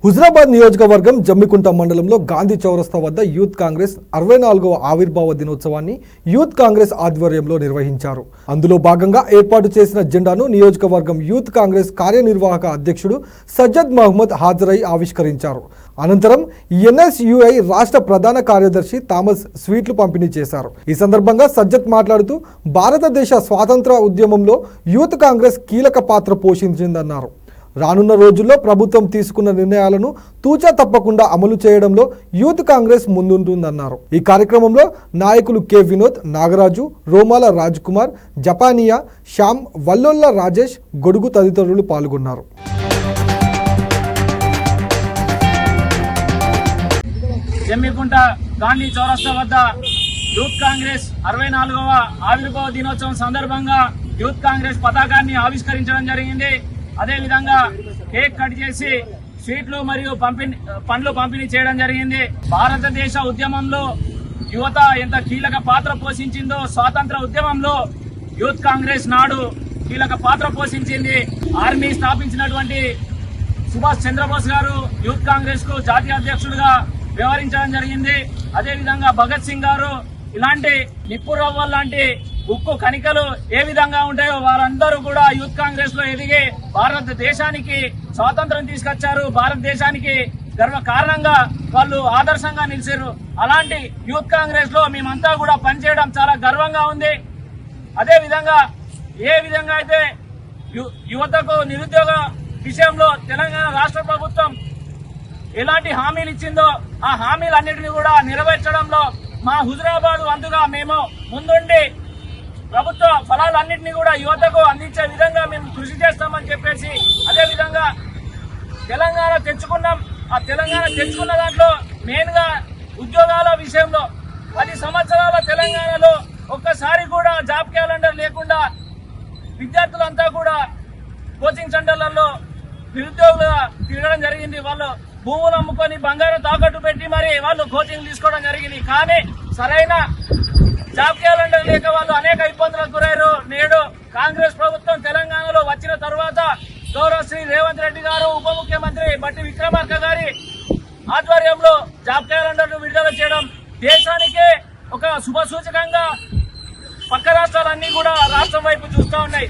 హుజరాబాద్ నియోజకవర్గం జమ్మికుంట మండలంలో గాంధీ చౌరస్తా వద్ద యూత్ కాంగ్రెస్ 64వ ఆవిర్భావ దినోత్సవాన్ని యూత్ కాంగ్రెస్ ఆధ్వర్యంలో నిర్వహించారు. అందులో భాగంగా ఏర్పాటు చేసిన జెండాను నియోజకవర్గం యూత్ కాంగ్రెస్ కార్యనిర్వాహక అధ్యక్షుడు సజ్జద్ మహమ్మద్ హాజరై ఆవిష్కరించారు. అనంతరం ఎన్ఎస్యుఐ రాష్ట్ర ప్రధాన కార్యదర్శి థామస్ స్వీట్లు పంపిణీ చేశారు. ఈ సందర్భంగా సజ్జద్ మాట్లాడుతూ భారతదేశ స్వాతంత్ర ఉద్యమంలో యూత్ కాంగ్రెస్ కీలక పాత్ర పోషించిందన్నారు. రానున్న రోజుల్లో ప్రభుత్వం తీసుకున్న నిర్ణయాలను తూచా తప్పకుండా అమలు చేయడంలో యూత్ కాంగ్రెస్ ముందుంటుందన్నారు. ఈ కార్యక్రమంలో నాయకులు కె వినోద్, నాగరాజు, రోమాల రాజ్ కుమార్, జపానియా, శ్యామ్, వల్లోల్ల రాజేష్, గొడుగు తదితరులు పాల్గొన్నారు. జమ్మికుంట గాంధీ చౌరస్తా వద్ద యూత్ కాంగ్రెస్ 64వ ఆవిర్భావ దినోత్సవం సందర్భంగా యూత్ కాంగ్రెస్ పతాకాన్ని ఆవిష్కరించడం జరిగింది. అదే విధంగా కేక్ కట్ చేసి స్వీట్లు మరియు పండ్లు పంపిణీ చేయడం జరిగింది. భారతదేశ ఉద్యమంలో యువత ఎంత కీలక పాత్ర పోషించిందో స్వాతంత్ర ఉద్యమంలో యూత్ కాంగ్రెస్ నాడు కీలక పాత్ర పోషించింది. ఆర్మీ స్థాపించినటువంటి సుభాష్ చంద్రబోస్ గారు యూత్ కాంగ్రెస్ కు జాతీయ అధ్యక్షుడిగా వ్యవహరించడం జరిగింది. అదే విధంగా భగత్ సింగ్ గారు ఇలాంటి నిప్పురవ్వల్ లాంటి ఉక్కు కణికలు ఏ విధంగా ఉంటాయో వారందరూ కూడా యూత్ కాంగ్రెస్ లో ఎదిగి భారతదేశానికి స్వాతంత్రం తీసుకొచ్చారు. భారతదేశానికి గర్వ కారణంగా వాళ్ళు ఆదర్శంగా నిలిచారు. అలాంటి యూత్ కాంగ్రెస్ లో మేమంతా కూడా పనిచేయడం చాలా గర్వంగా ఉంది. అదే విధంగా ఏ విధంగా అయితే యువతకు నిరుద్యోగ విషయంలో తెలంగాణ రాష్ట్ర ప్రభుత్వం ఎలాంటి హామీలు ఇచ్చిందో ఆ హామీలన్నింటినీ కూడా నెరవేర్చడంలో మా హుజరాబాద్ వంతుగా మేము ముందుండి ప్రభుత్వ ఫలాలన్నింటినీ కూడా యువతకు అందించే విధంగా మేము కృషి చేస్తామని చెప్పేసి, అదే విధంగా తెలంగాణ తెచ్చుకున్నాం. ఆ తెలంగాణ తెచ్చుకున్న దాంట్లో మెయిన్ గా ఉద్యోగాల విషయంలో 10 సంవత్సరాల తెలంగాణలో ఒక్కసారి కూడా జాబ్ క్యాలెండర్ లేకుండా విద్యార్థులంతా కూడా కోచింగ్ సెంటర్లలో నిరుద్యోగులుగా తిరగడం జరిగింది. వాళ్ళు భూములు అమ్ముకొని బంగారం తాకట్టు పెట్టి మరి వాళ్ళు కోచింగ్ తీసుకోవడం జరిగింది. కానీ సరైన జాబ్ క్యాలెండర్ లేక వాళ్ళు అనేక ఇబ్బందులకు గురయ్యారు. నేడు కాంగ్రెస్ ప్రభుత్వం తెలంగాణలో వచ్చిన తర్వాత గౌరవ శ్రీ రేవంత్ రెడ్డి గారు, ఉప ముఖ్యమంత్రి బట్టి విక్రమార్క గారి ఆధ్వర్యంలో జాబ్ క్యాలెండర్ ను విడుదల చేయడం దేశానికే ఒక శుభ సూచకంగా పక్క రాష్ట్రాలన్నీ కూడా రాష్ట్రం వైపు చూస్తూ ఉన్నాయి.